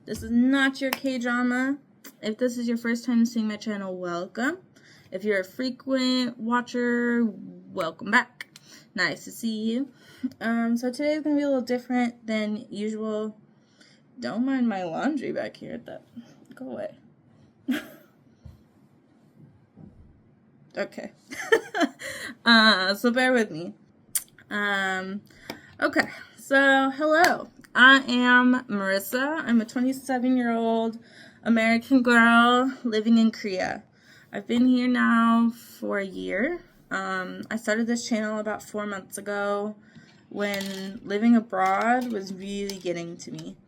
This is not your K-drama. If this is your first time seeing my channel, welcome. If you're a frequent watcher, welcome back. Nice to see you. So today is going to be a little different than usual. Don't mind my laundry back here. Go away. Okay. So bear with me. Okay. So, hello. I am Marissa. I'm a 27-year-old American girl living in Korea. I've been here now for a year. I started this channel about 4 months ago when living abroad was really getting to me.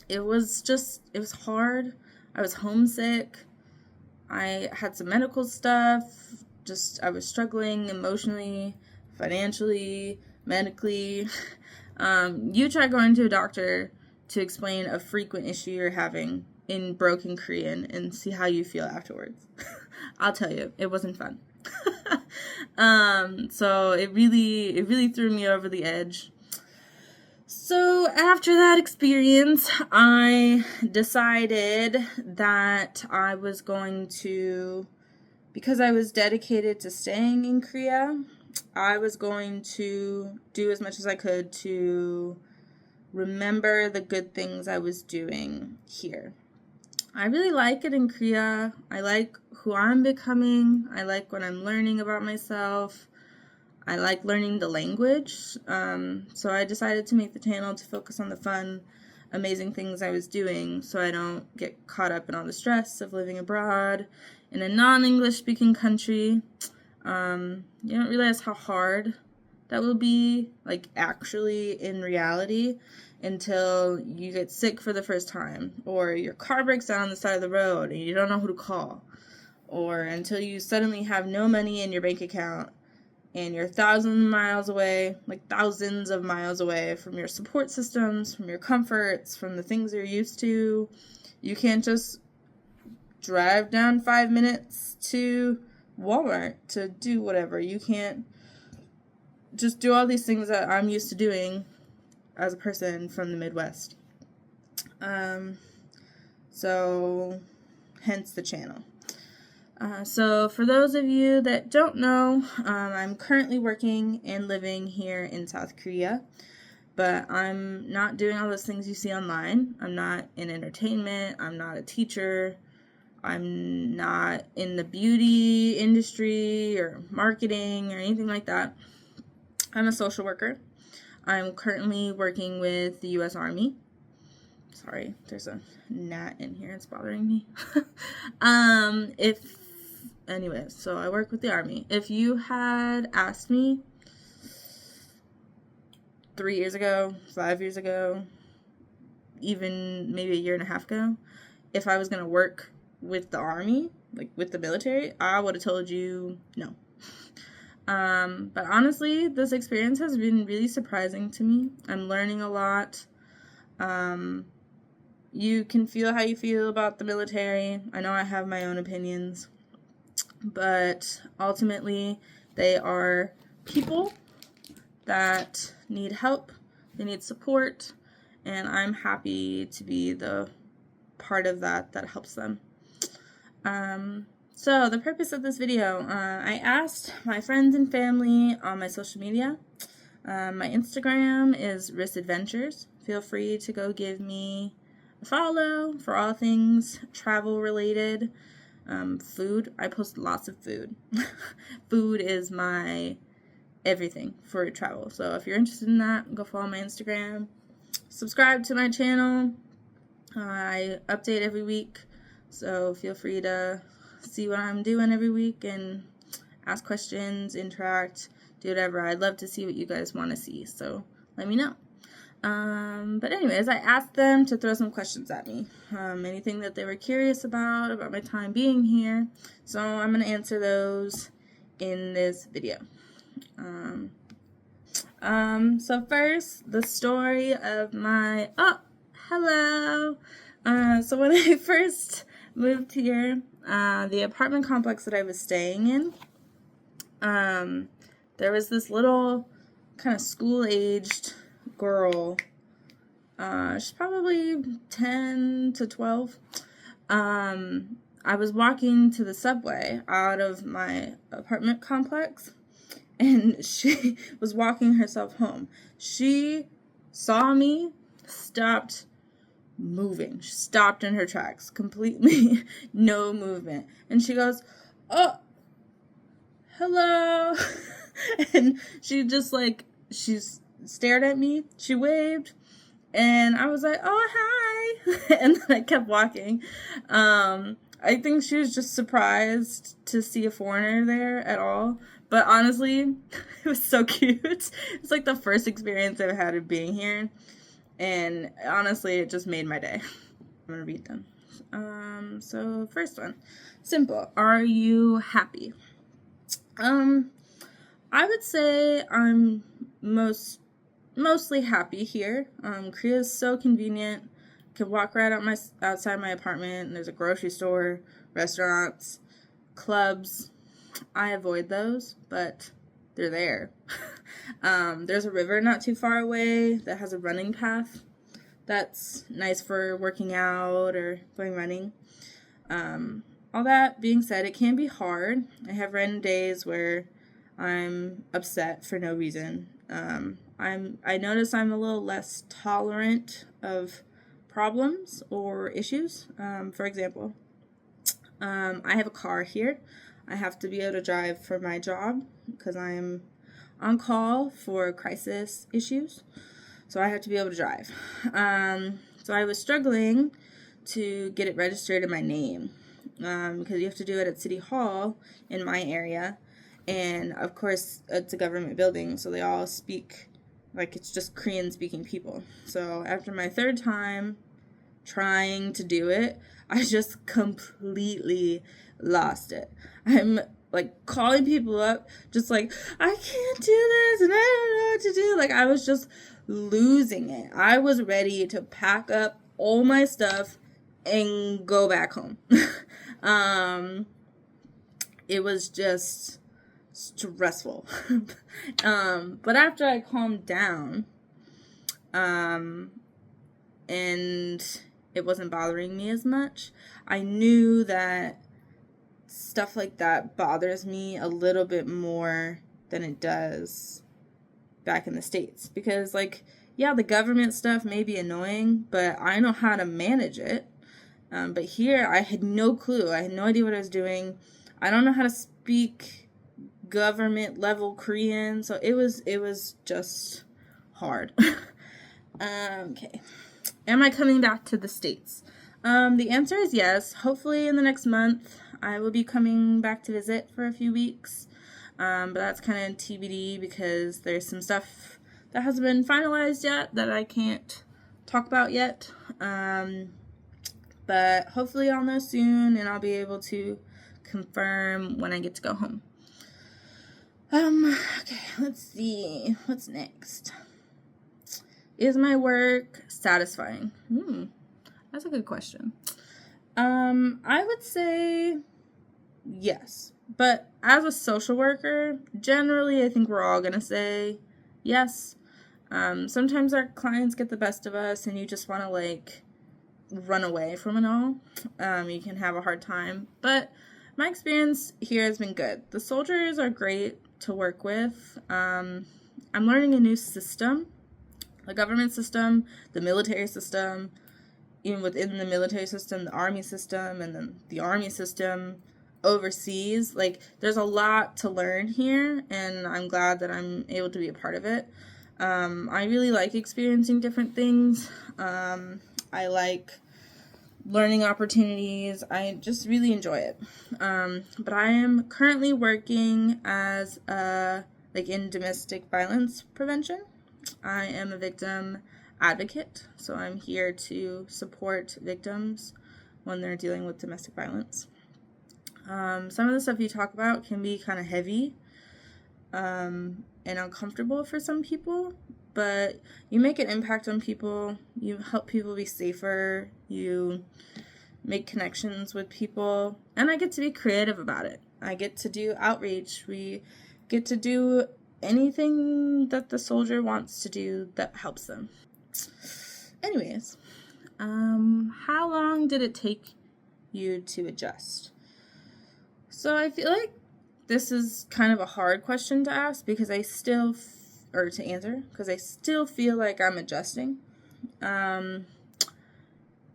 It was hard. I was homesick. I had some medical stuff. I was struggling emotionally, financially, medically. You try going to a doctor to explain a frequent issue you're having in broken Korean and see how you feel afterwards. I'll tell you, it wasn't fun. So it really threw me over the edge. So after that experience, I decided that I was going to, because I was dedicated to staying in Korea, I was going to do as much as I could to remember the good things I was doing here. I really like it in Korea. I like who I'm becoming. I like what I'm learning about myself. I like learning the language. So I decided to make the channel to focus on the fun, amazing things I was doing so I don't get caught up in all the stress of living abroad in a non-English speaking country. You don't realize how hard that will be, like actually in reality, until you get sick for the first time, or your car breaks down on the side of the road and you don't know who to call, or until you suddenly have no money in your bank account and you're thousands of miles away from your support systems, from your comforts, from the things you're used to. You can't just drive down 5 minutes to Walmart to do whatever. You can't just do all these things that I'm used to doing as a person from the Midwest. So hence the channel. So for those of you that don't know, I'm currently working and living here in South Korea, but I'm not doing all those things you see online. I'm not in entertainment. I'm not a teacher. I'm not in the beauty industry or marketing or anything like that. I'm a social worker. I'm currently working with the U.S. Army. Sorry, there's a gnat in here. It's bothering me. Anyway, so I work with the Army. If you had asked me 3 years ago, 5 years ago, even maybe a year and a half ago, if I was going to work with the Army, like with the military, I would have told you no. But honestly, this experience has been really surprising to me. I'm learning a lot. You can feel how you feel about the military. I know I have my own opinions, but ultimately they are people that need help, they need support, and I'm happy to be the part of that helps them. So the purpose of this video, I asked my friends and family on my social media. My Instagram is rissadventures. Feel free to go give me a follow for all things travel related. Food, I post lots of food. Food is my everything for travel. So if you're interested in that, go follow my Instagram. Subscribe to my channel. I update every week, so feel free to see what I'm doing every week and ask questions, interact, do whatever. I'd love to see what you guys want to see, so let me know. But anyways, I asked them to throw some questions at me, anything that they were curious about my time being here, so I'm going to answer those in this video. So first, the story of hello! So when I first moved here, the apartment complex that I was staying in, there was this little kind of school-aged girl She's probably 10 to 12. I was walking to the subway out of my apartment complex, and she was walking herself home. She saw me, stopped moving. She stopped in her tracks, completely no movement. And she goes, "Oh, hello." And she just she stared at me. She waved. And I was like, "Oh, hi." And then I kept walking. I think she was just surprised to see a foreigner there at all. But honestly, it was so cute. It's like the first experience I've had of being here. And honestly, it just made my day. I'm going to read them. So first one. Simple. Are you happy? I would say I'm mostly happy here. Korea is so convenient. Can walk right outside my apartment. There's a grocery store, restaurants, clubs. I avoid those, but they're there. There's a river not too far away that has a running path. That's nice for working out or going running. All that being said, it can be hard. I have random days where I'm upset for no reason. I notice I'm a little less tolerant of problems or issues. For example, I have a car here. I have to be able to drive for my job because I'm on call for crisis issues. So I have to be able to drive. So I was struggling to get it registered in my name because you have to do it at City Hall in my area. And of course, it's a government building, so they all speak it's just Korean speaking people. So after my third time trying to do it, I just completely lost it. I'm calling people up, just I can't do this and I don't know what to do. I was just losing it. I was ready to pack up all my stuff and go back home. It was just stressful. But after I calmed down, and it wasn't bothering me as much, I knew that stuff like that bothers me a little bit more than it does back in the States. Because, the government stuff may be annoying, but I know how to manage it. But here, I had no clue. I had no idea what I was doing. I don't know how to speak government level Korean, so it was just hard. Okay. Am I coming back to the States? The answer is yes. Hopefully in the next month I will be coming back to visit for a few weeks. But that's kind of TBD because there's some stuff that hasn't been finalized yet that I can't talk about yet. But hopefully I'll know soon and I'll be able to confirm when I get to go home. Okay, let's see. What's next? Is my work satisfying? That's a good question. I would say yes. But as a social worker, generally I think we're all going to say yes. Sometimes our clients get the best of us and you just want to run away from it all. You can have a hard time. But my experience here has been good. The soldiers are great to work with. I'm learning a new system, the government system, the military system, even within the military system, the army system, and then the army system overseas. There's a lot to learn here, and I'm glad that I'm able to be a part of it. I really like experiencing different things. I like learning opportunities. I just really enjoy it. But I am currently working as in domestic violence prevention. I am a victim advocate, so I'm here to support victims when they're dealing with domestic violence. Some of the stuff you talk about can be kind of heavy and uncomfortable for some people, but you make an impact on people. You help people be safer. You make connections with people. And I get to be creative about it. I get to do outreach. We get to do anything that the soldier wants to do that helps them. anyways, how long did it take you to adjust? So I feel like this is kind of a hard question to ask because to answer, because I still feel like I'm adjusting.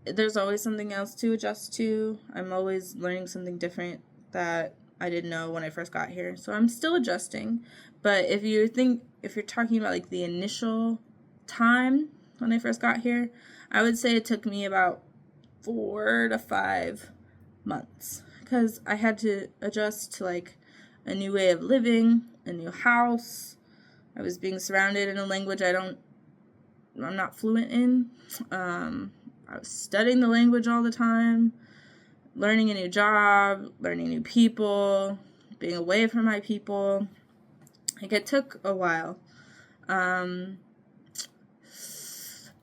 There's always something else to adjust to. I'm always learning something different that I didn't know when I first got here. So I'm still adjusting. But if you're talking about like the initial time when I first got here, I would say it took me about 4 to 5 months because I had to adjust to like a new way of living, a new house. I was being surrounded in a language I'm not fluent in. I was studying the language all the time, learning a new job, learning new people, being away from my people. Like, it took a while.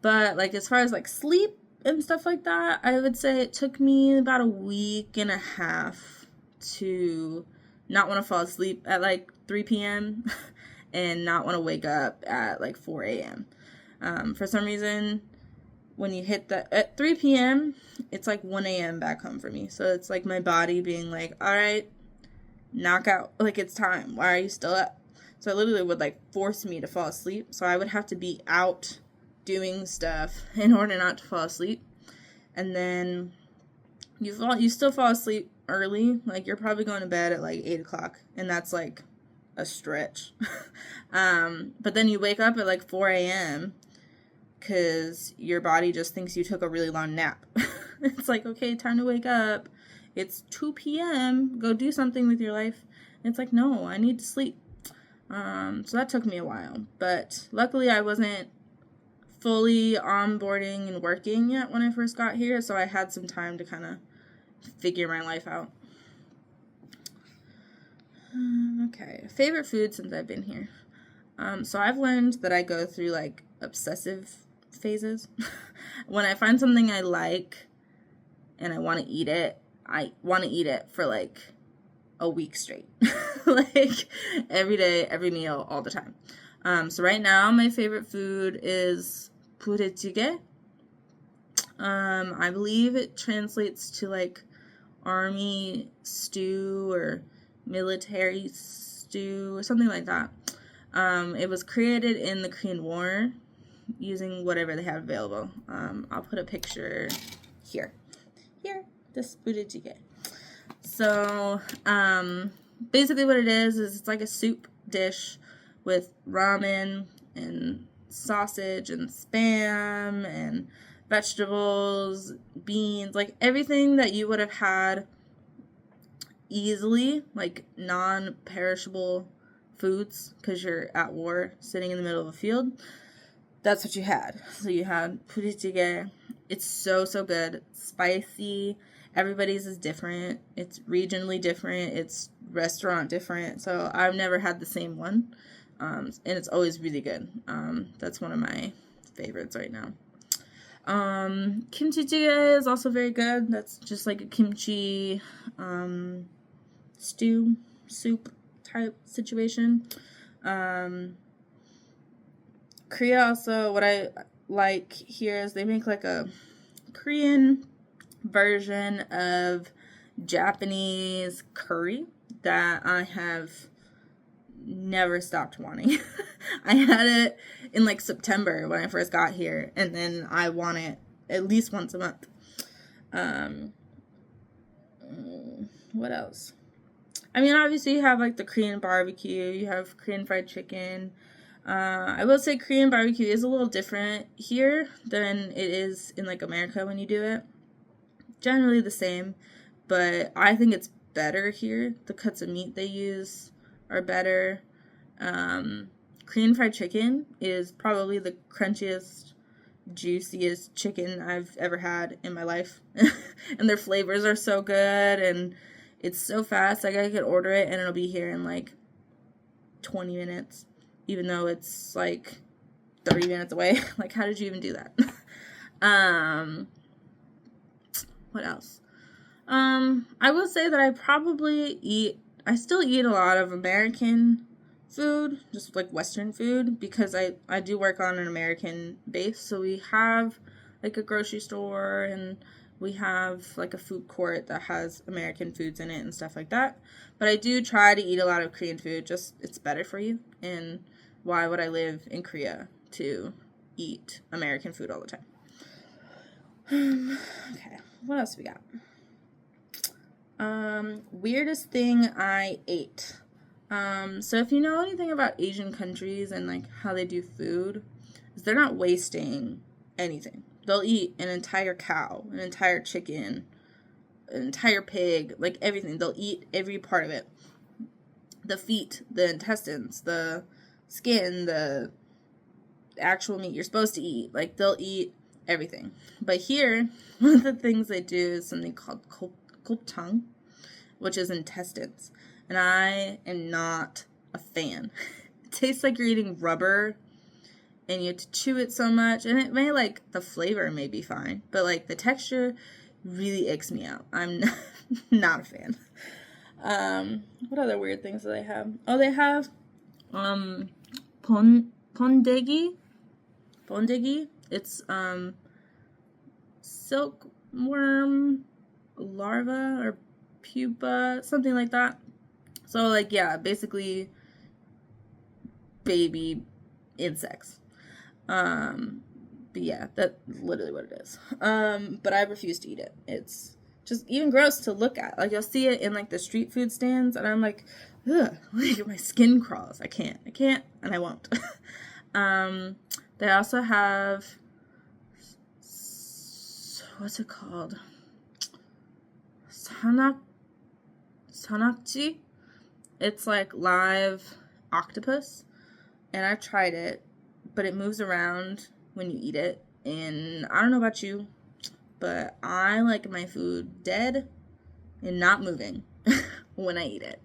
But, like, as far as, like, sleep and stuff like that, I would say it took me about a week and a half to not want to fall asleep at, like, 3 p.m. and not want to wake up at, like, 4 a.m. For some reason, when you hit at 3 p.m., it's like 1 a.m. back home for me. So it's like my body being like, all right, knock out. Like, it's time. Why are you still up? So it literally would like force me to fall asleep. So I would have to be out doing stuff in order not to fall asleep. And then you still fall asleep early. Like, you're probably going to bed at like 8 o'clock. And that's like a stretch. But then you wake up at like 4 a.m. because your body just thinks you took a really long nap. It's like, okay, time to wake up. It's 2 p.m. Go do something with your life. And it's like, no, I need to sleep. So that took me a while. But luckily I wasn't fully onboarding and working yet when I first got here. So I had some time to kind of figure my life out. Okay, favorite food since I've been here. So I've learned that I go through like obsessive phases. When I find something I like and I want to eat it, I want to eat it for like a week straight. Like every day, every meal, all the time. So right now my favorite food is purejjigae. I believe it translates to like army stew or military stew or something like that. It was created in the Korean War using whatever they had available. I'll put a picture here. This purejjigae. So, basically what it is it's like a soup dish with ramen and sausage and spam and vegetables, beans, like everything that you would have had easily, like non-perishable foods because you're at war sitting in the middle of a field. That's what you had. So you had purejjigae. It's so good. Spicy. Everybody's is different. It's regionally different. It's restaurant different. So I've never had the same one. And it's always really good. That's one of my favorites right now. Kimchi jjigae is also very good. That's just like a kimchi stew, soup type situation. Korea also, what I like here is they make like a Korean version of Japanese curry that I have never stopped wanting. I had it in like September when I first got here, and then I want it at least once a month. What else? I mean, obviously you have like the Korean barbecue, you have Korean fried chicken. I will say Korean barbecue is a little different here than it is in like America when you do it. Generally the same, but I think it's better here. The cuts of meat they use are better. Korean fried chicken is probably the crunchiest, juiciest chicken I've ever had in my life. And their flavors are so good, and it's so fast. Like, I could order it and it'll be here in like 20 minutes, even though it's like 30 minutes away. Like, how did you even do that? What else? I will say that I still eat a lot of American food, just like Western food, because I do work on an American base, so we have like a grocery store, and we have like a food court that has American foods in it and stuff like that. But I do try to eat a lot of Korean food, just it's better for you. And why would I live in Korea to eat American food all the time? Okay, what else we got? Weirdest thing I ate. So if you know anything about Asian countries and like how they do food, is they're not wasting anything. They'll eat an entire cow, an entire chicken, an entire pig, like everything. They'll eat every part of it. The feet, the intestines, the skin, the actual meat you're supposed to eat. Like, they'll eat everything. But here, one of the things they do is something called gulptung, which is intestines. And I am not a fan. It tastes like you're eating rubber, and you have to chew it so much. And it may, like, the flavor may be fine, but, like, the texture really icks me out. I'm not a fan. What other weird things do they have? Oh, they have, pondegi. Pondegi. It's, silkworm larva or pupa, something like that. So, like, yeah, basically baby insects. But yeah, that's literally what it is. But I refuse to eat it. It's just even gross to look at. Like, you'll see it in, like, the street food stands, and I'm like, ugh, like, my skin crawls. I can't, and I won't. They also have, what's it called? Sanakji? It's like live octopus, and I've tried it, but it moves around when you eat it, and I don't know about you, but I like my food dead and not moving when I eat it.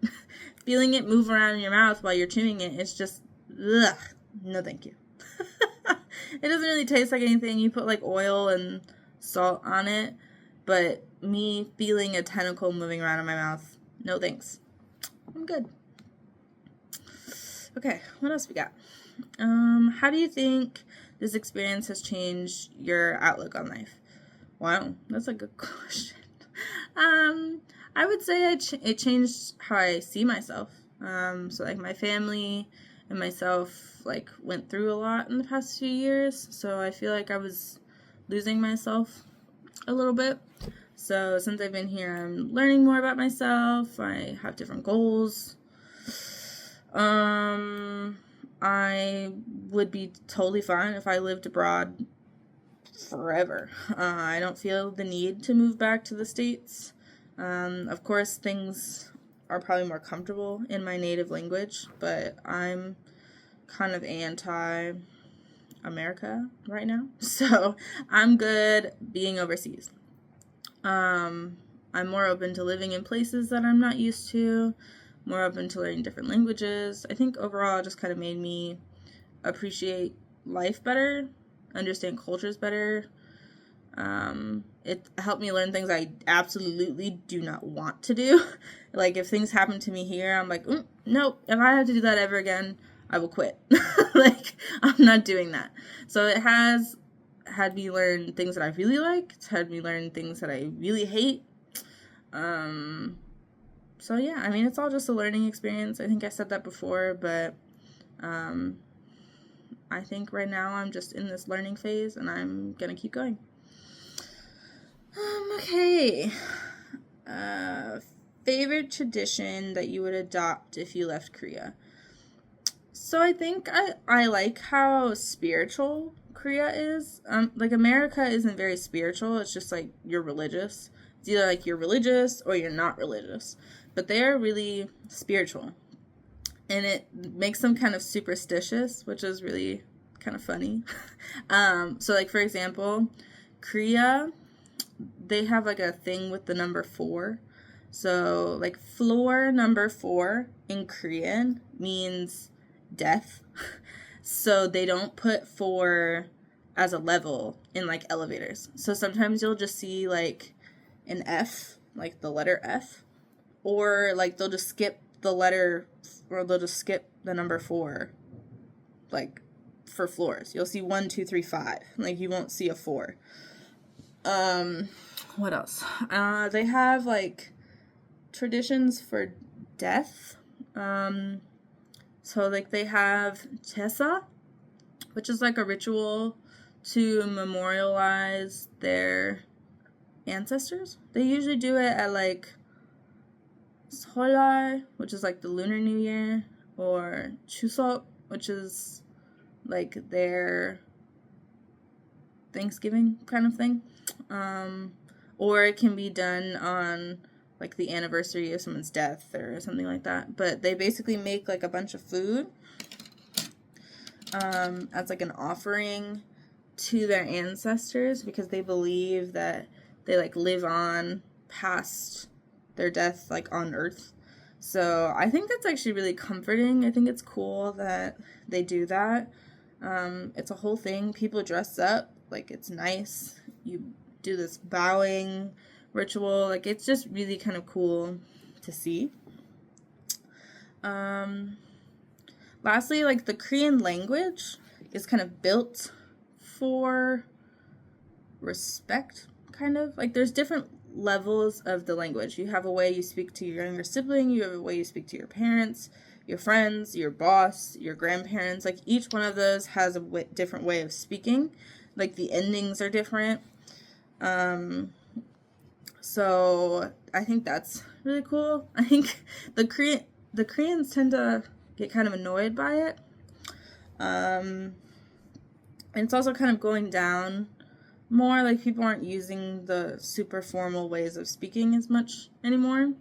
Feeling it move around in your mouth while you're chewing it, it's just, ugh, no thank you. It doesn't really taste like anything. You put like oil and salt on it, but me feeling a tentacle moving around in my mouth, no thanks. I'm good. Okay, what else we got? How do you think this experience has changed your outlook on life? Wow, that's a good question. I would say it changed how I see myself. So like my family and myself like went through a lot in the past few years, so I feel like I was losing myself a little bit. So since I've been here, I'm learning more about myself. I have different goals. I would be totally fine if I lived abroad forever. I don't feel the need to move back to the States. Of course, things are probably more comfortable in my native language, but I'm kind of anti-America right now. So I'm good being overseas. I'm more open to living in places that I'm not used to, more open to learning different languages. I think overall it just kind of made me appreciate life better, understand cultures better. It helped me learn things I absolutely do not want to do. Like, if things happen to me here, I'm like, nope, if I have to do that ever again, I will quit. Like, I'm not doing that. So it has had me learn things that I really like. It's had me learn things that I really hate. So yeah, I mean, it's all just a learning experience. I think I said that before, but I think right now I'm just in this learning phase, and I'm gonna keep going. Okay. Favorite tradition that you would adopt if you left Korea? So I think I like how spiritual Korea is. Like, America isn't very spiritual. It's just like you're religious. It's either like you're religious or you're not religious. But they are really spiritual. And it makes them kind of superstitious, which is really kind of funny. So like, for example, Korea, they have like a thing with the number 4. So like, floor number 4 in Korean means death. So they don't put 4 as a level in like elevators. So sometimes you'll just see like an F, like the letter F, or like they'll just skip the letter, or they'll just skip the number 4, like for floors. You'll see 1, 2, 3, 5. Like, you won't see a 4. What else? They have, like, traditions for death. So, like, they have Tessa, which is, like, a ritual to memorialize their ancestors. They usually do it at, like, Solar, which is, like, the Lunar New Year, or Chuseok, which is, like, their Thanksgiving kind of thing. Or it can be done on, like, the anniversary of someone's death or something like that. But they basically make, like, a bunch of food as, like, an offering to their ancestors, because they believe that they, like, live on past their death, like, on Earth. So I think that's actually really comforting. I think it's cool that they do that. It's a whole thing. People dress up. Like, it's nice. You do this bowing ritual. Like, it's just really kind of cool to see. Lastly, like, the Korean language is kind of built for respect, kind of. Like, there's different levels of the language. You have a way you speak to your younger sibling. You have a way you speak to your parents, your friends, your boss, your grandparents. Like, each one of those has a different way of speaking. Like, the endings are different. So I think that's really cool. I think the Koreans tend to get kind of annoyed by it. And it's also kind of going down more. Like, people aren't using the super formal ways of speaking as much anymore.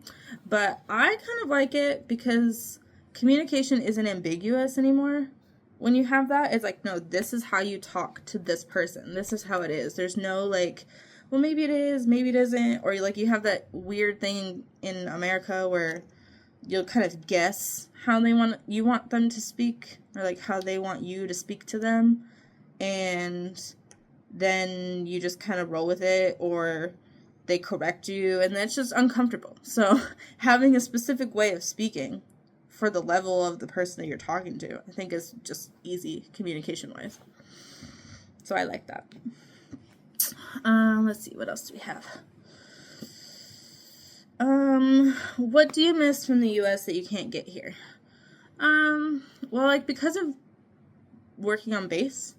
But I kind of like it because communication isn't ambiguous anymore. When you have that, it's like, no, this is how you talk to this person. This is how it is. There's no, like, well, maybe it is, maybe it isn't. Or, like, you have that weird thing in America where you'll kind of guess how you want them to speak, or, like, how they want you to speak to them. And then you just kind of roll with it, or they correct you, and that's just uncomfortable. So having a specific way of speaking for the level of the person that you're talking to, I think is just easy communication-wise. So I like that. Let's see, what else do we have? What do you miss from the U.S. that you can't get here? Well, like, because of working on base,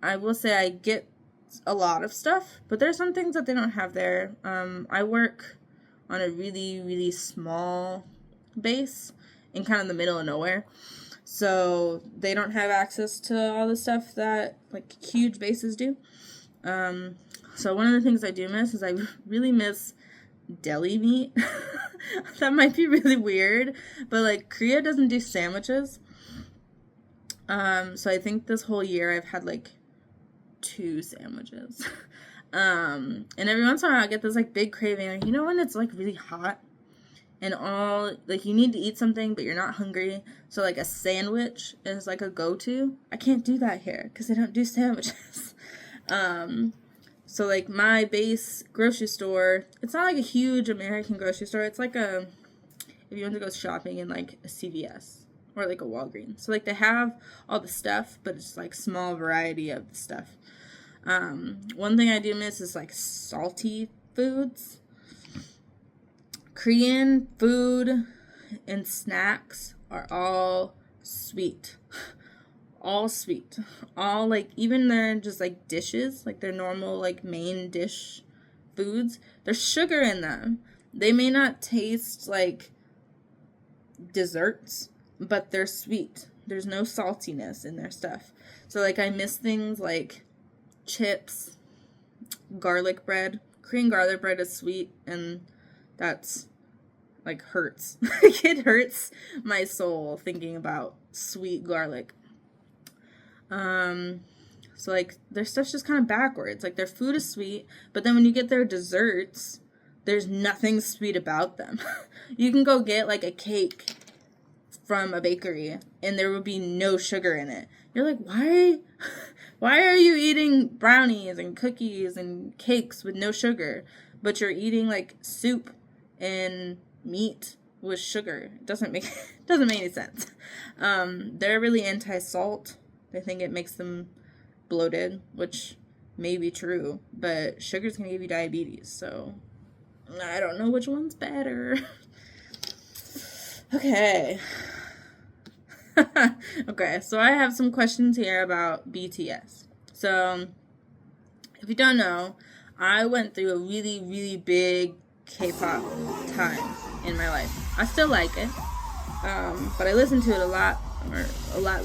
I will say I get a lot of stuff, but there's some things that they don't have there. I work on a really, really small base in kind of the middle of nowhere. So they don't have access to all the stuff that, like, huge bases do. So one of the things I do miss is I really miss deli meat. That might be really weird, but, like, Korea doesn't do sandwiches. So I think this whole year I've had, like, 2 sandwiches. And every once in a while I get this, like, big craving. Like, you know when it's, like, really hot and like, you need to eat something but you're not hungry, so, like, a sandwich is, like, a go-to. I can't do that here because they don't do sandwiches. So, like, my base grocery store, it's not like a huge American grocery store. It's like if you want to go shopping in, like, a CVS or, like, a Walgreens. So, like, they have all the stuff, but it's, like, small variety of the stuff. One thing I do miss is, like, salty foods. Korean food and snacks are all sweet. All sweet. All, like, even their just, like, dishes, like, their normal, like, main dish foods, there's sugar in them. They may not taste like desserts, but they're sweet. There's no saltiness in their stuff. So, like, I miss things like chips, garlic bread. Korean garlic bread is sweet, and that's, like, hurts. It hurts my soul thinking about sweet garlic. So, like, their stuff's just kind of backwards. Like, their food is sweet, but then when you get their desserts, there's nothing sweet about them. You can go get, like, a cake from a bakery, and there would be no sugar in it. You're like, why are you eating brownies and cookies and cakes with no sugar, but you're eating, like, soup and meat with sugar? It doesn't make any sense. They're really anti-salt. They think it makes them bloated, which may be true, but sugar's gonna give you diabetes, so I don't know which one's better. Okay. Okay, so I have some questions here about BTS. So, if you don't know, I went through a really, really big K-pop time in my life. I still like it, but I listen to it a lot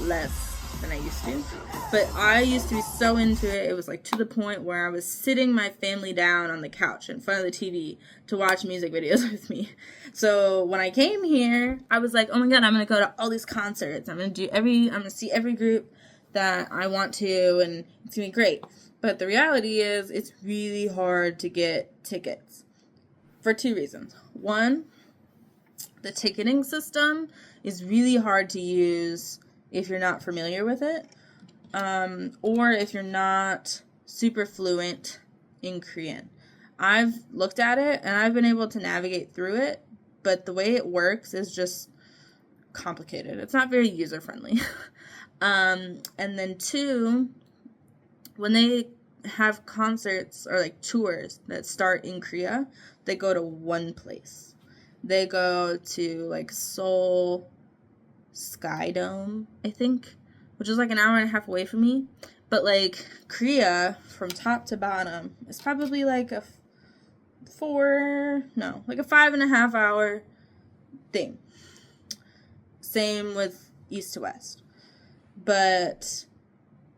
less than I used to. But I used to be so into it. It was like to the point where I was sitting my family down on the couch in front of the TV to watch music videos with me. So when I came here, I was like, oh my god, I'm gonna go to all these concerts. I'm gonna see every group that I want to, and it's gonna be great. But the reality is, it's really hard to get tickets for two reasons. One, the ticketing system is really hard to use if you're not familiar with it, or if you're not super fluent in Korean. I've looked at it and I've been able to navigate through it, but the way it works is just complicated. It's not very user-friendly. And then two, when they have concerts or like tours that start in Korea, they go to one place. They go to like Seoul Sky Dome, I think, which is like an hour and a half away from me. But like Korea, from top to bottom, is probably like a 5.5 hour thing. Same with east to west. But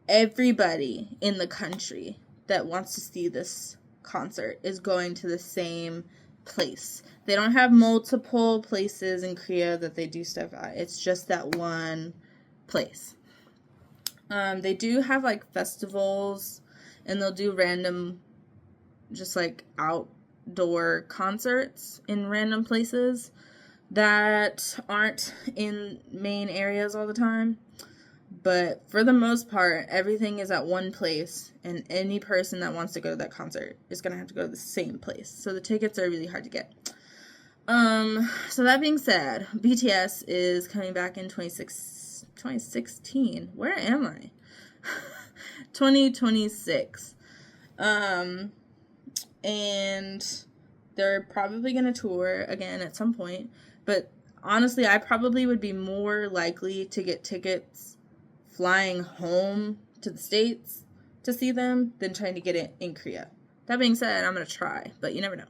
everybody in the country that wants to see this concert is going to the same place. They don't have multiple places in Korea that they do stuff at. It's just that one place. They do have like festivals, and they'll do random, just like outdoor concerts in random places that aren't in main areas all the time. But for the most part, everything is at one place, and any person that wants to go to that concert is going to have to go to the same place. So the tickets are really hard to get. So that being said, BTS is coming back in 2016. Where am I? 2026. And they're probably going to tour again at some point. But honestly, I probably would be more likely to get tickets flying home to the States to see them than trying to get it in Korea. That being said, I'm going to try, but you never know.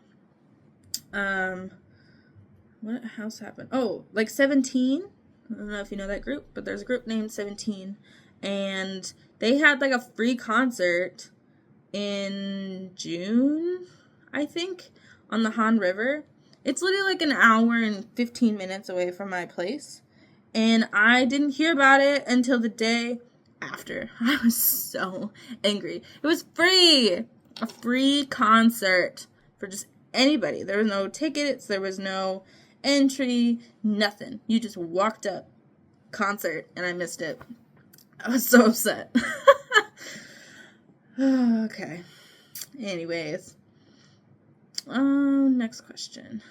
What else happened? Oh, like 17. I don't know if you know that group, but there's a group named 17. And they had like a free concert in June, I think, on the Han River. It's literally like an hour and 15 minutes away from my place. And I didn't hear about it until the day after. I was so angry. It was free. A free concert for just anybody. There was no tickets. There was no entry. Nothing. You just walked up. Concert. And I missed it. I was so upset. Okay. Anyways. Next question.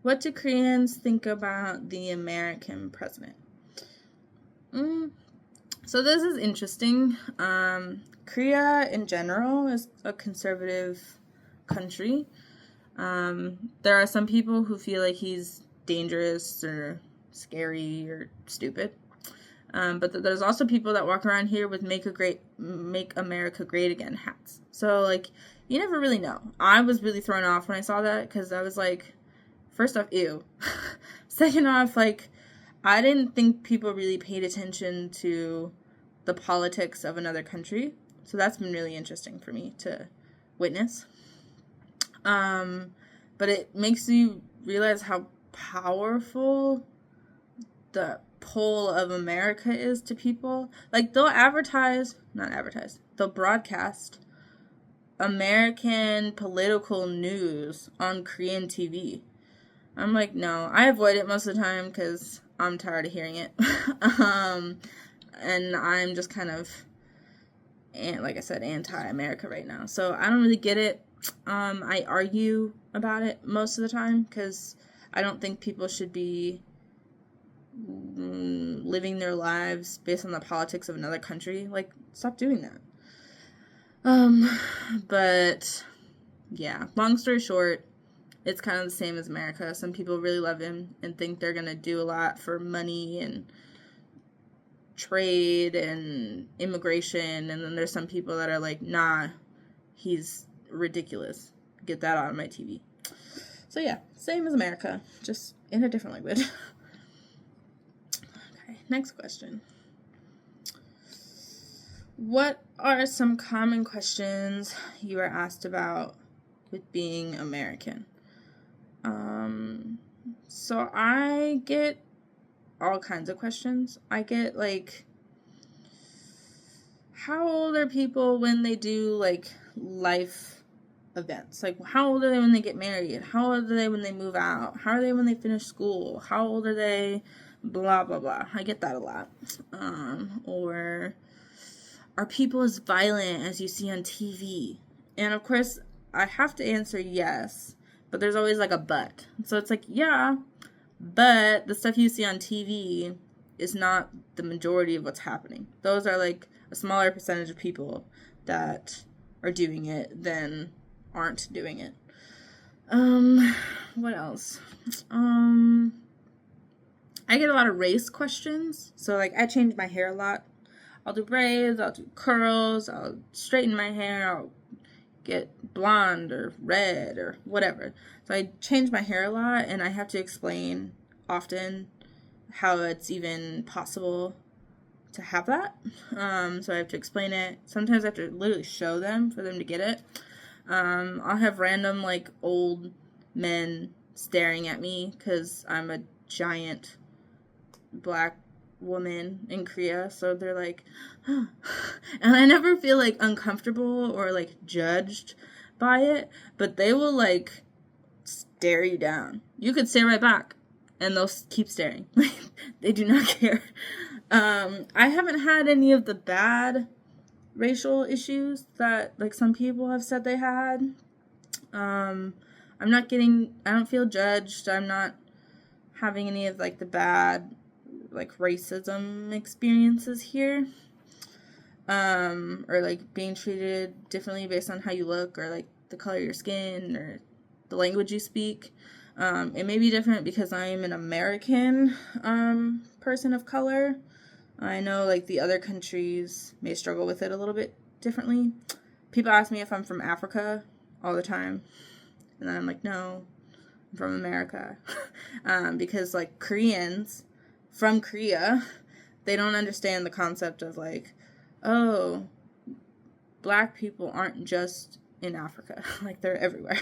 What do Koreans think about the American president? So this is interesting. Korea in general is a conservative country. There are some people who feel like he's dangerous or scary or stupid. But there's also people that walk around here with Make America Great Again hats. So, like, you never really know. I was really thrown off when I saw that because I was like, first off, ew. Second off, like, I didn't think people really paid attention to the politics of another country. So that's been really interesting for me to witness. But it makes you realize how powerful the pull of America is to people. Like, they'll they'll broadcast American political news on Korean TV. I'm like, no, I avoid it most of the time because I'm tired of hearing it. And I'm just kind of, like I said, anti-America right now. So I don't really get it. I argue about it most of the time because I don't think people should be living their lives based on the politics of another country. Like, stop doing that. But yeah, long story short, it's kind of the same as America. Some people really love him and think they're gonna do a lot for money and trade and immigration, and then there's some people that are like, nah, he's ridiculous. Get that out of my TV. So yeah, same as America, just in a different language. Okay, next question. What are some common questions you are asked about with being American? So I get all kinds of questions. I get like, how old are people when they do like life events? Like, how old are they when they get married? How old are they when they move out? How are they when they finish school? How old are they? Blah, blah, blah. I get that a lot. Or are people as violent as you see on TV? And of course, I have to answer yes, but there's always like a but. So it's like, yeah, but the stuff you see on TV is not the majority of what's happening. Those are like a smaller percentage of people that are doing it than aren't doing it. What else? I get a lot of race questions. So like, I change my hair a lot. I'll do braids, I'll do curls, I'll straighten my hair, I'll get blonde or red or whatever. So I change my hair a lot, and I have to explain often how it's even possible to have that. So I have to explain it. Sometimes I have to literally show them for them to get it. I'll have random like old men staring at me because I'm a giant black woman in Korea, so they're like, huh. And I never feel like uncomfortable or like judged by it, but they will like stare you down. You could stare right back and they'll keep staring. They do not care. I haven't had any of the bad racial issues that like some people have said they had. I don't feel judged. I'm not having any of like the bad like racism experiences here, or like being treated differently based on how you look or like the color of your skin or the language you speak. It may be different because I am an American person of color. I know like the other countries may struggle with it a little bit differently. People ask me if I'm from Africa all the time, and then I'm like, no, I'm from America. Because like Koreans from Korea, they don't understand the concept of like, oh, black people aren't just in Africa. Like, they're everywhere.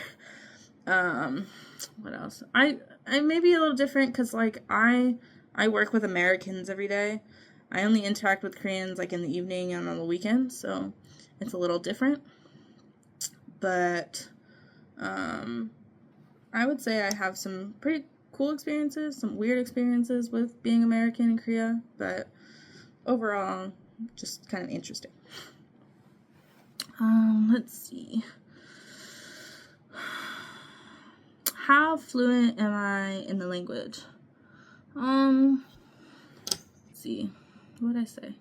What else? I may be a little different because like I work with Americans every day. I only interact with Koreans like in the evening and on the weekends, so it's a little different. But I would say I have some pretty cool experiences, some weird experiences with being American in Korea, but overall, just kind of interesting. Let's see. How fluent am I in the language? Let's see. What would I say?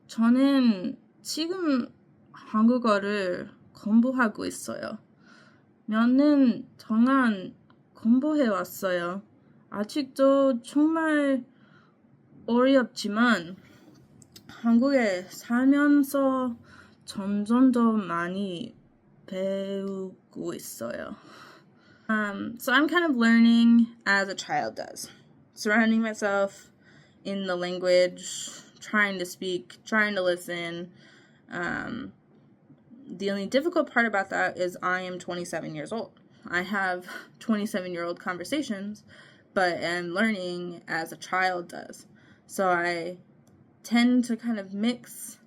저는 지금 한국어를 공부하고 있어요. 몇 년 동안 공부해왔어요. 아직도 정말 어렵지만 한국에 살면서 점점 더 많이 배우고 있어요. So I'm kind of learning as a child does. Surrounding myself in the language, trying to speak, trying to listen. The only difficult part about that is I am 27 years old. I have 27-year-old conversations, but am learning as a child does. So I tend to kind of mix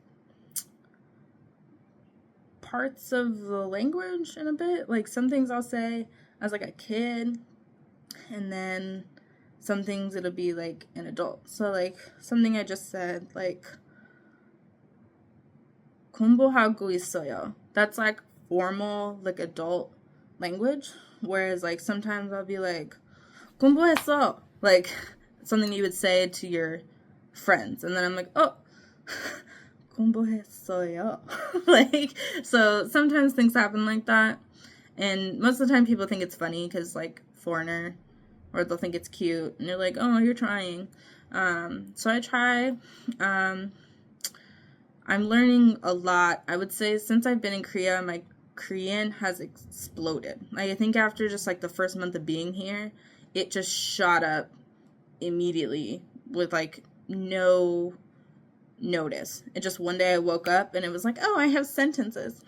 parts of the language in a bit. Like, some things I'll say as like a kid, and then some things it'll be like an adult. So like something I just said, like 공부하고 있어요. That's like formal, like adult language. Whereas like sometimes I'll be like 공부했어. Like something you would say to your friends. And then I'm like, oh, 공부했어요. Like, so sometimes things happen like that. And most of the time people think it's funny because, like, foreigner, or they'll think it's cute. And they're like, oh, you're trying. So I try. I'm learning a lot. I would say since I've been in Korea, my Korean has exploded. Like, I think after just, like, the first month of being here, it just shot up immediately with, like, no notice. It just one day I woke up and it was like, oh, I have sentences.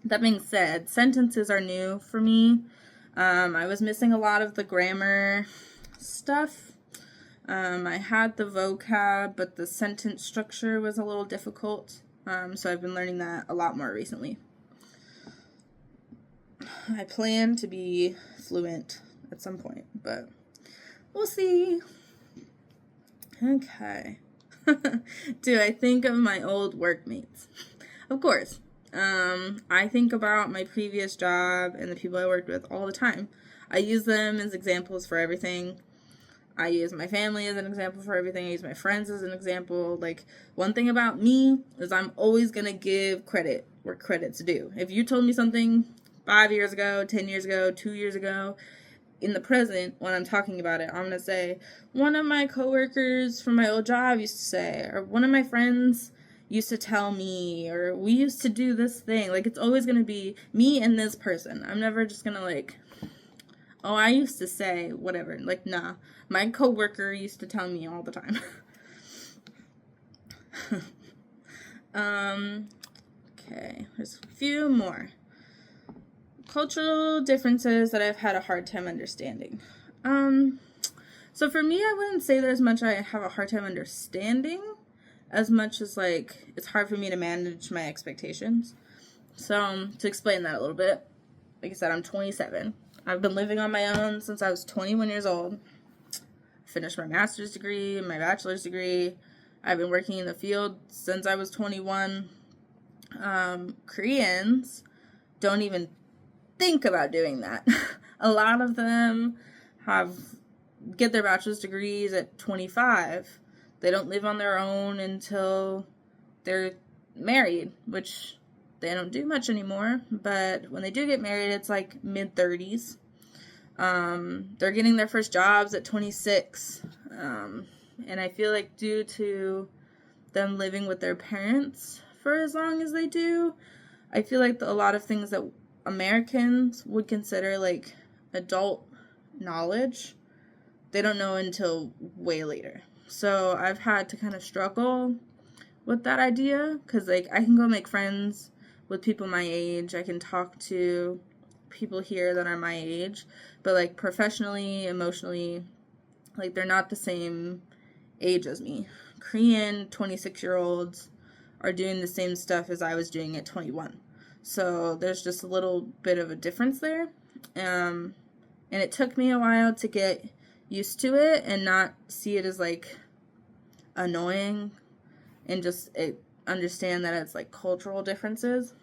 That being said, sentences are new for me. I was missing a lot of the grammar stuff. I had the vocab, but the sentence structure was a little difficult. So I've been learning that a lot more recently. I plan to be fluent at some point, but we'll see. Okay. Do I think of my old workmates? Of course. I think about my previous job and the people I worked with all the time. I use them as examples for everything. I use my family as an example for everything. I use my friends as an example. Like, one thing about me is I'm always going to give credit where credit's due. If you told me something 5 years ago, 10 years ago, 2 years ago, in the present, when I'm talking about it, I'm going to say, one of my coworkers from my old job used to say, or one of my friends used to tell me, or we used to do this thing. Like, it's always going to be me and this person. I'm never just going to, like, oh, I used to say whatever. Like, nah. My coworker used to tell me all the time. Okay, there's a few more. Cultural differences that I've had a hard time understanding. So for me, I wouldn't say there's much I have a hard time understanding, as much as, like, it's hard for me to manage my expectations. So, to explain that a little bit, like I said, I'm 27. I've been living on my own since I was 21 years old. Finished my master's degree, my bachelor's degree. I've been working in the field since I was 21. Koreans don't even think about doing that. A lot of them get their bachelor's degrees at 25. They don't live on their own until they're married, which they don't do much anymore. But when they do get married, it's like mid-30s. They're getting their first jobs at 26. And I feel like due to them living with their parents for as long as they do, I feel like a lot of things that Americans would consider, like, adult knowledge, they don't know until way later. So I've had to kind of struggle with that idea, because, like, I can go make friends with people my age. I can talk to people here that are my age, but, like, professionally, emotionally, like, they're not the same age as me. Korean 26-year-olds are doing the same stuff as I was doing at 21. So there's just a little bit of a difference there. And it took me a while to get used to it and not see it as, like, annoying, and just understand that it's, like, cultural differences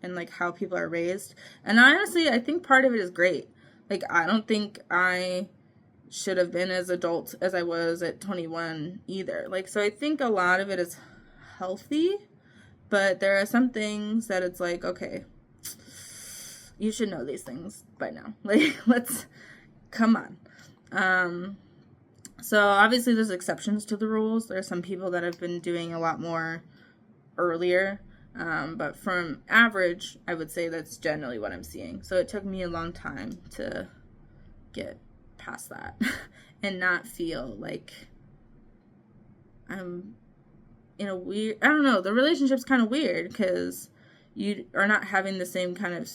and, like, how people are raised. And honestly, I think part of it is great. Like, I don't think I should have been as adult as I was at 21 either. Like, so I think a lot of it is healthy, but there are some things that it's like, okay, you should know these things by now. Like, come on. So obviously there's exceptions to the rules. There are some people that have been doing a lot more earlier. But from average, I would say that's generally what I'm seeing. So it took me a long time to get past that and not feel like I'm in a weird, I don't know, the relationship's kind of weird because you are not having the same kind of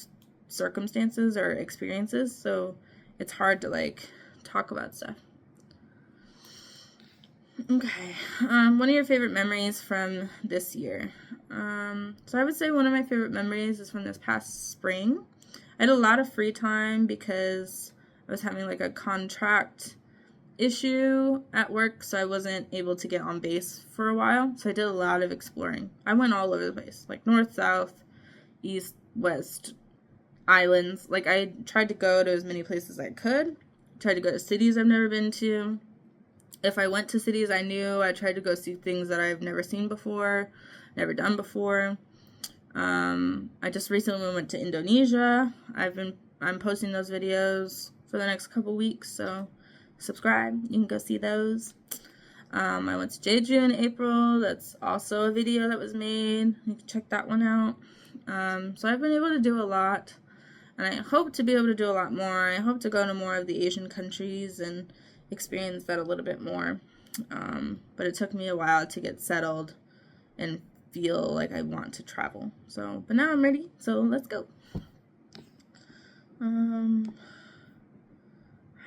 circumstances or experiences. So it's hard to, like, talk about stuff. Okay, one of your favorite memories from this year. So I would say one of my favorite memories is from this past spring. I had a lot of free time because I was having, like, a contract issue at work, so I wasn't able to get on base for a while. So I did a lot of exploring. I went all over the place, like north, south, east, west, islands. Like, I tried to go to as many places as I could tried to go to cities I've never been to. If I went to cities I knew, I tried to go see things that I've never seen before, never done before. I just recently went to Indonesia. I'm posting those videos for the next couple weeks, so subscribe. You can go see those. I went to Jeju in April. That's also a video that was made. You can check that one out. So I've been able to do a lot, and I hope to be able to do a lot more. I hope to go to more of the Asian countries and experience that a little bit more. But it took me a while to get settled and feel like I want to travel. But now I'm ready, so let's go.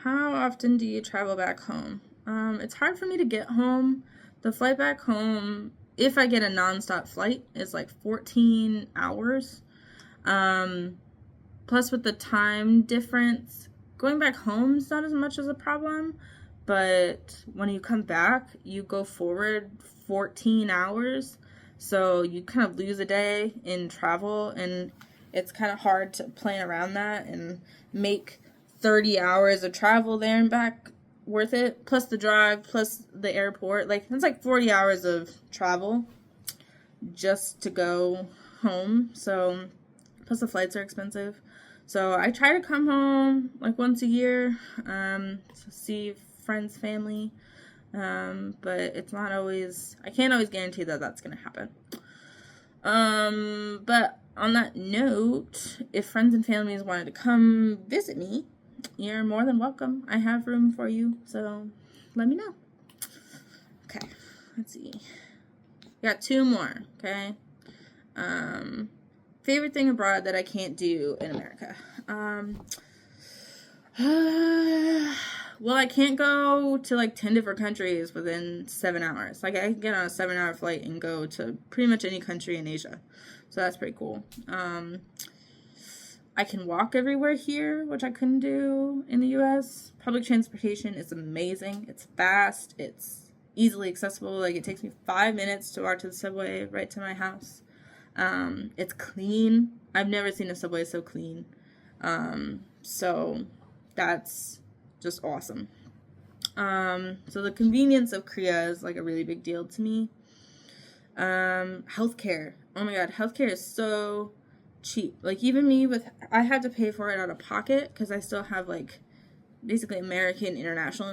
How often do you travel back home? It's hard for me to get home. The flight back home, if I get a nonstop flight, is like 14 hours. Plus with the time difference, going back home is not as much as a problem. But when you come back, you go forward 14 hours. So you kind of lose a day in travel, and it's kind of hard to plan around that and make 30 hours of travel there and back worth it, plus the drive, plus the airport. Like, that's like 40 hours of travel just to go home. So, plus the flights are expensive. So I try to come home like once a year to see friends, family. But it's not always, I can't always guarantee that that's going to happen. But on that note, if friends and families wanted to come visit me, you're more than welcome. I have room for you, so let me know. Okay, let's see. Got two more, okay? Favorite thing abroad that I can't do in America. Well, I can't go to like 10 different countries within 7 hours. Like, I can get on a 7-hour flight and go to pretty much any country in Asia. So that's pretty cool. I can walk everywhere here, which I couldn't do in the U.S. Public transportation is amazing. It's fast. It's easily accessible. Like, it takes me 5 minutes to walk to the subway right to my house. It's clean. I've never seen a subway so clean. So that's just awesome. So the convenience of Korea is like a really big deal to me. Healthcare. Oh my god, healthcare is so cheap. Like, even me I had to pay for it out of pocket because I still have like basically American International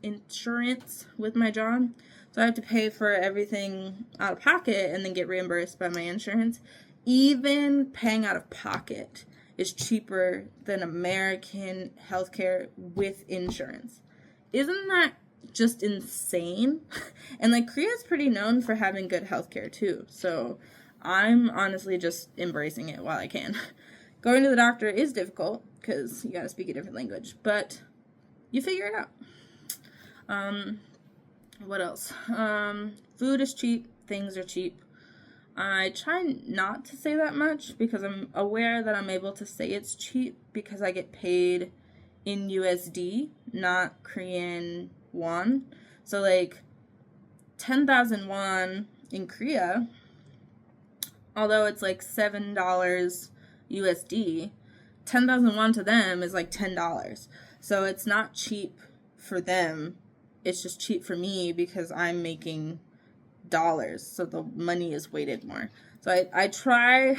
Insurance with my job. So I have to pay for everything out of pocket and then get reimbursed by my insurance. Even paying out of pocket is cheaper than American healthcare with insurance. Isn't that just insane? And like, Korea's pretty known for having good healthcare too. So I'm honestly just embracing it while I can. Going to the doctor is difficult because you gotta speak a different language, but you figure it out. What else? Food is cheap. Things are cheap. I try not to say that much because I'm aware that I'm able to say it's cheap because I get paid in USD, not Korean won. So like 10,000 won in Korea, although it's like $7 USD, 10,000 won to them is like $10. So it's not cheap for them. It's just cheap for me because I'm making dollars, so the money is weighted more. So I try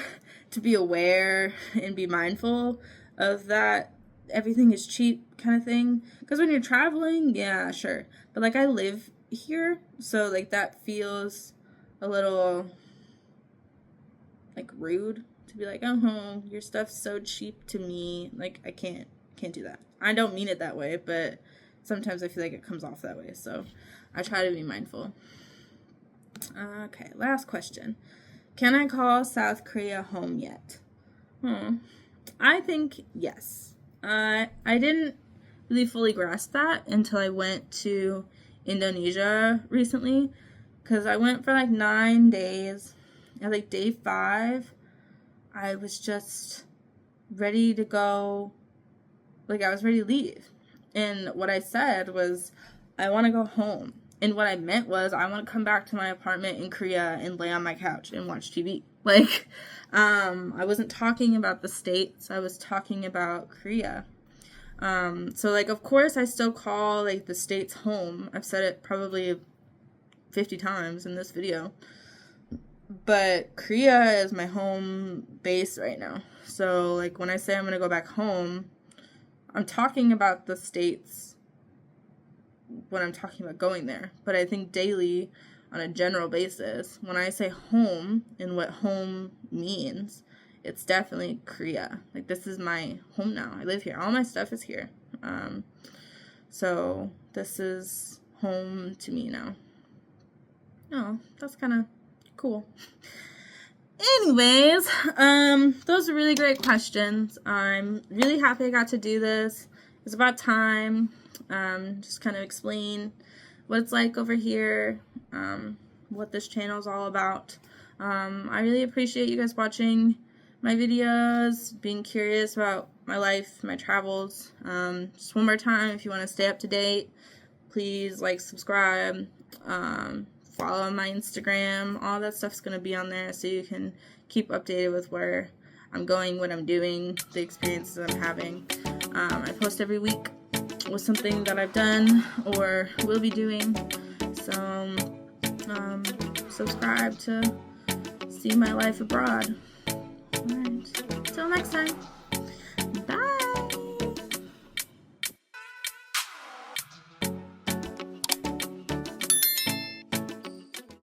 to be aware and be mindful of that everything is cheap kind of thing. Because when you're traveling, yeah, sure. But like, I live here, so like that feels a little like rude to be like, oh, your stuff's so cheap to me. Like, I can't do that. I don't mean it that way, but sometimes I feel like it comes off that way. So I try to be mindful. Okay, last question. Can I call South Korea home yet? I think yes. I didn't really fully grasp that until I went to Indonesia recently, because I went for like 9 days. At like day 5, I was just ready to go. Like, I was ready to leave. And what I said was, I want to go home. And what I meant was, I want to come back to my apartment in Korea and lay on my couch and watch TV. Like, I wasn't talking about the States. I was talking about Korea. So like, of course I still call like the States home. I've said it probably 50 times in this video. But Korea is my home base right now. So like when I say I'm going to go back home, I'm talking about the States when I'm talking about going there. But I think daily, on a general basis, when I say home and what home means, it's definitely Korea. Like, this is my home now. I live here. All my stuff is here. So this is home to me now. Oh, that's kind of cool. Anyways, those are really great questions. I'm really happy I got to do this. It's about time. Just kind of explain what it's like over here, what this channel is all about. I really appreciate you guys watching my videos, being curious about my life, my travels. Just one more time, if you want to stay up to date, please like, subscribe, follow my Instagram. All that stuff's going to be on there so you can keep updated with where I'm going, what I'm doing, the experiences I'm having. I post every week with something that I've done or will be doing. So subscribe to see my life abroad. Alright, till next time.